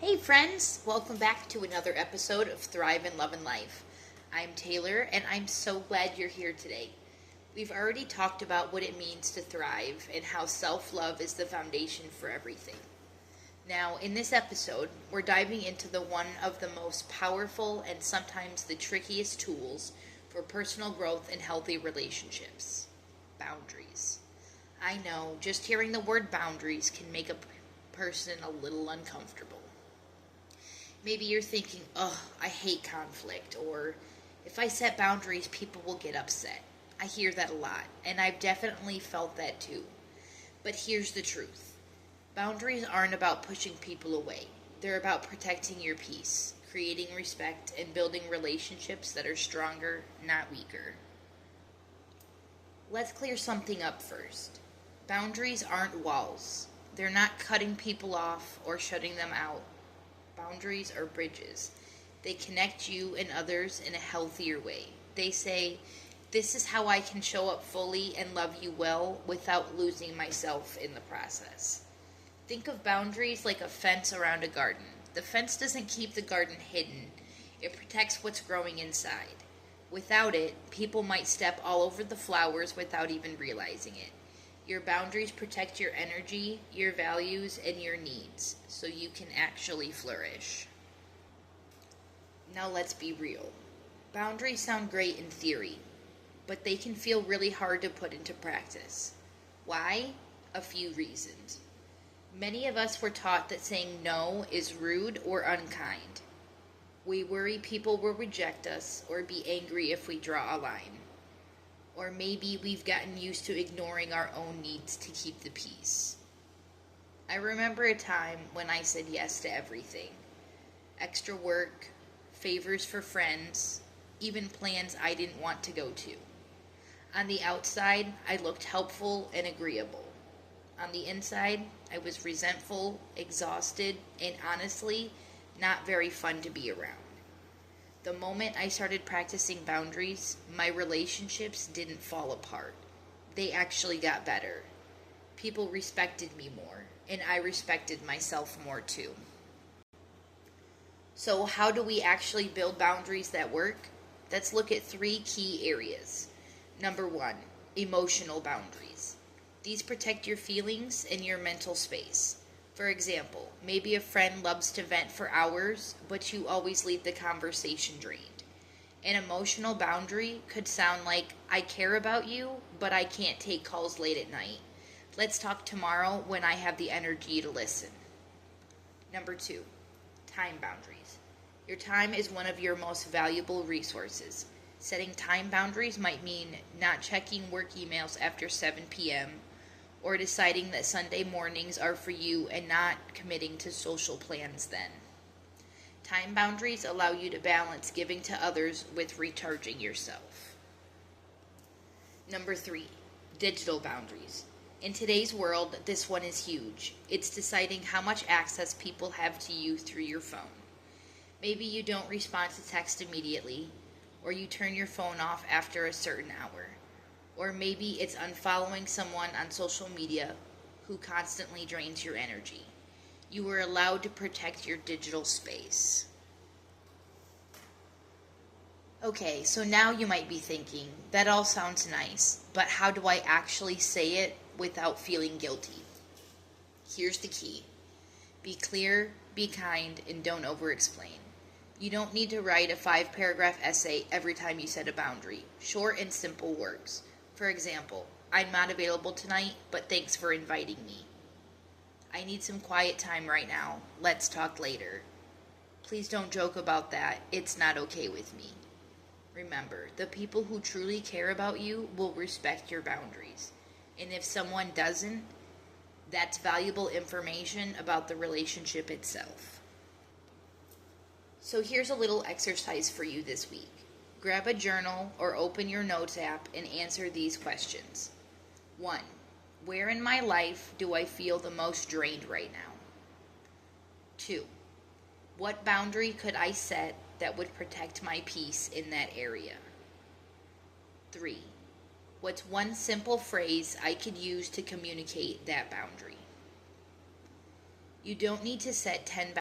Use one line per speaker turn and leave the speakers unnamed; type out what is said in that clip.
Hey friends, welcome back to another episode of Thrive in Love and Life. I'm Taylor and I'm so glad you're here today. We've already talked about what it means to thrive and how self-love is the foundation for everything. Now, in this episode, we're diving into one of the most powerful and sometimes the trickiest tools for personal growth and healthy relationships: boundaries. I know, just hearing the word boundaries can make a person a little uncomfortable. Maybe you're thinking, "Ugh, I hate conflict," or "if I set boundaries, people will get upset." I hear that a lot, and I've definitely felt that too. But here's the truth: boundaries aren't about pushing people away, they're about protecting your peace, creating respect, and building relationships that are stronger, not weaker. Let's clear something up first. Boundaries aren't walls, they're not cutting people off or shutting them out. Boundaries are bridges. They connect you and others in a healthier way. They say, "This is how I can show up fully and love you well without losing myself in the process." Think of boundaries like a fence around a garden. The fence doesn't keep the garden hidden, it protects what's growing inside. Without it, people might step all over the flowers without even realizing it. Your boundaries protect your energy, your values, and your needs, so you can actually flourish. Now let's be real. Boundaries sound great in theory, but they can feel really hard to put into practice. Why? A few reasons. Many of us were taught that saying no is rude or unkind. We worry people will reject us or be angry if we draw a line. Or maybe we've gotten used to ignoring our own needs to keep the peace. I remember a time when I said yes to everything: extra work, favors for friends, even plans I didn't want to go to. On the outside, I looked helpful and agreeable. On the inside, I was resentful, exhausted, and honestly, not very fun to be around. The moment I started practicing boundaries, my relationships didn't fall apart. They actually got better. People respected me more, and I respected myself more too. So, how do we actually build boundaries that work? Let's look at three key areas. Number one, emotional boundaries. These protect your feelings and your mental space. For example, maybe a friend loves to vent for hours, but you always leave the conversation drained. An emotional boundary could sound like, "I care about you, but I can't take calls late at night. Let's talk tomorrow when I have the energy to listen." Number two, time boundaries. Your time is one of your most valuable resources. Setting time boundaries might mean not checking work emails after 7 p.m., or deciding that Sunday mornings are for you and not committing to social plans then. Time boundaries allow you to balance giving to others with recharging yourself. Number three, digital boundaries. In today's world, this one is huge. It's deciding how much access people have to you through your phone. Maybe you don't respond to text immediately, or you turn your phone off after a certain hour. Or maybe it's unfollowing someone on social media who constantly drains your energy. You are allowed to protect your digital space. Okay, so now you might be thinking, that all sounds nice, but how do I actually say it without feeling guilty? Here's the key: be clear, be kind, and don't over-explain. You don't need to write a 5-paragraph essay every time you set a boundary. Short and simple works. For example, "I'm not available tonight, but thanks for inviting me." "I need some quiet time right now. Let's talk later." "Please don't joke about that. It's not okay with me." Remember, the people who truly care about you will respect your boundaries. And if someone doesn't, that's valuable information about the relationship itself. So here's a little exercise for you this week. Grab a journal or open your notes app and answer these questions. 1. Where in my life do I feel the most drained right now? 2. What boundary could I set that would protect my peace in that area? 3. What's one simple phrase I could use to communicate that boundary? You don't need to set 10